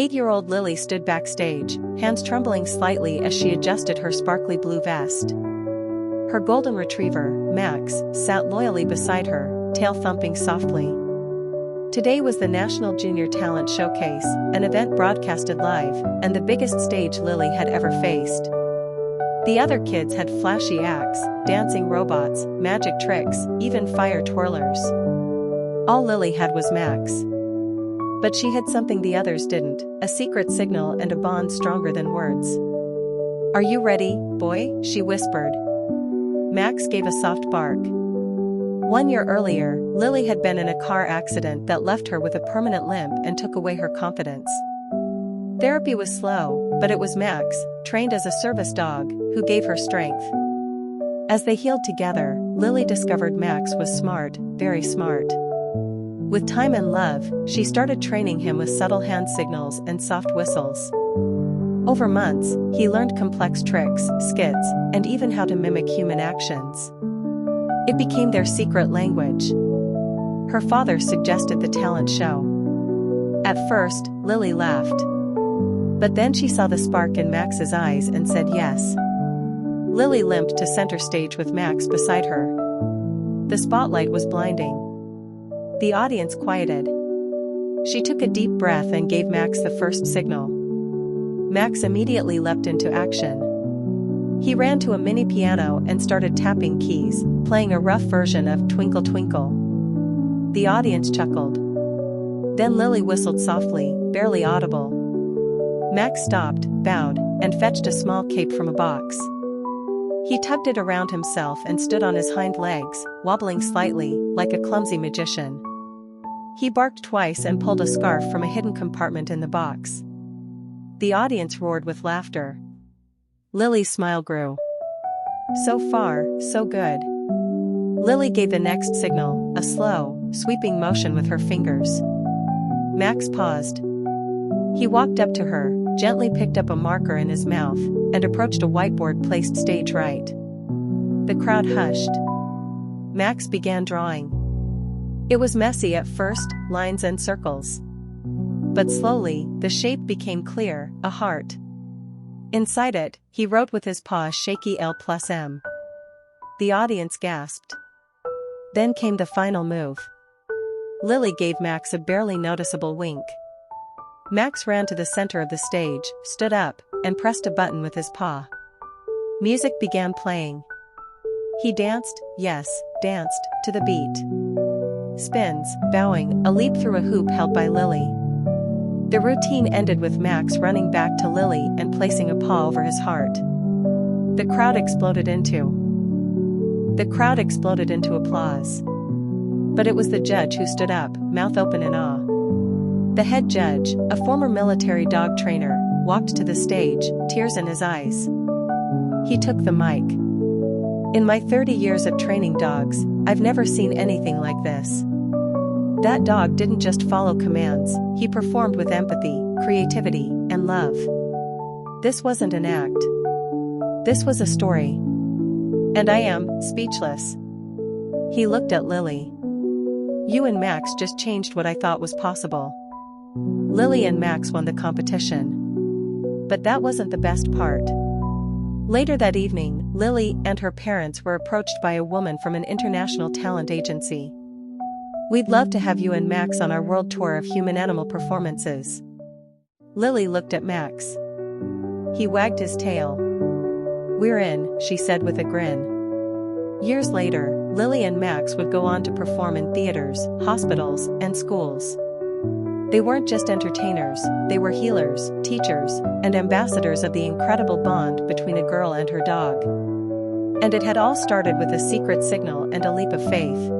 8-year-old Lily stood backstage, hands trembling slightly as she adjusted her sparkly blue vest. Her golden retriever, Max, sat loyally beside her, tail thumping softly. Today was the National Junior Talent Showcase, an event broadcasted live, and the biggest stage Lily had ever faced. The other kids had flashy acts, dancing robots, magic tricks, even fire twirlers. All Lily had was Max. But she had something the others didn't, a secret signal and a bond stronger than words. "Are you ready, boy?" she whispered. Max gave a soft bark. 1 year earlier, Lily had been in a car accident that left her with a permanent limp and took away her confidence. Therapy was slow, but it was Max, trained as a service dog, who gave her strength. As they healed together, Lily discovered Max was smart, very smart. With time and love, she started training him with subtle hand signals and soft whistles. Over months, he learned complex tricks, skits, and even how to mimic human actions. It became their secret language. Her father suggested the talent show. At first, Lily laughed. But then she saw the spark in Max's eyes and said yes. Lily limped to center stage with Max beside her. The spotlight was blinding. The audience quieted. She took a deep breath and gave Max the first signal. Max immediately leapt into action. He ran to a mini piano and started tapping keys, playing a rough version of Twinkle Twinkle. The audience chuckled. Then Lily whistled softly, barely audible. Max stopped, bowed, and fetched a small cape from a box. He tucked it around himself and stood on his hind legs, wobbling slightly, like a clumsy magician. He barked twice and pulled a scarf from a hidden compartment in the box. The audience roared with laughter. Lily's smile grew. So far, so good. Lily gave the next signal, a slow, sweeping motion with her fingers. Max paused. He walked up to her, gently picked up a marker in his mouth, and approached a whiteboard placed stage right. The crowd hushed. Max began drawing. It was messy at first, lines and circles. But slowly, the shape became clear, a heart. Inside it, he wrote with his paw a shaky L+M. The audience gasped. Then came the final move. Lily gave Max a barely noticeable wink. Max ran to the center of the stage, stood up, and pressed a button with his paw. Music began playing. He danced, yes, danced, to the beat. Spins, bowing, a leap through a hoop held by Lily. The routine ended with Max running back to Lily and placing a paw over his heart. The crowd exploded into applause. But it was the judge who stood up, mouth open in awe. The head judge, a former military dog trainer, walked to the stage, tears in his eyes. He took the mic. "In my 30 years of training dogs, I've never seen anything like this. That dog didn't just follow commands, he performed with empathy, creativity, and love. This wasn't an act. This was a story. And I am speechless." He looked at Lily. "You and Max just changed what I thought was possible." Lily and Max won the competition. But that wasn't the best part. Later that evening, Lily and her parents were approached by a woman from an international talent agency. "We'd love to have you and Max on our world tour of human-animal performances." Lily looked at Max. He wagged his tail. "We're in," she said with a grin. Years later, Lily and Max would go on to perform in theaters, hospitals, and schools. They weren't just entertainers, they were healers, teachers, and ambassadors of the incredible bond between a girl and her dog. And it had all started with a secret signal and a leap of faith.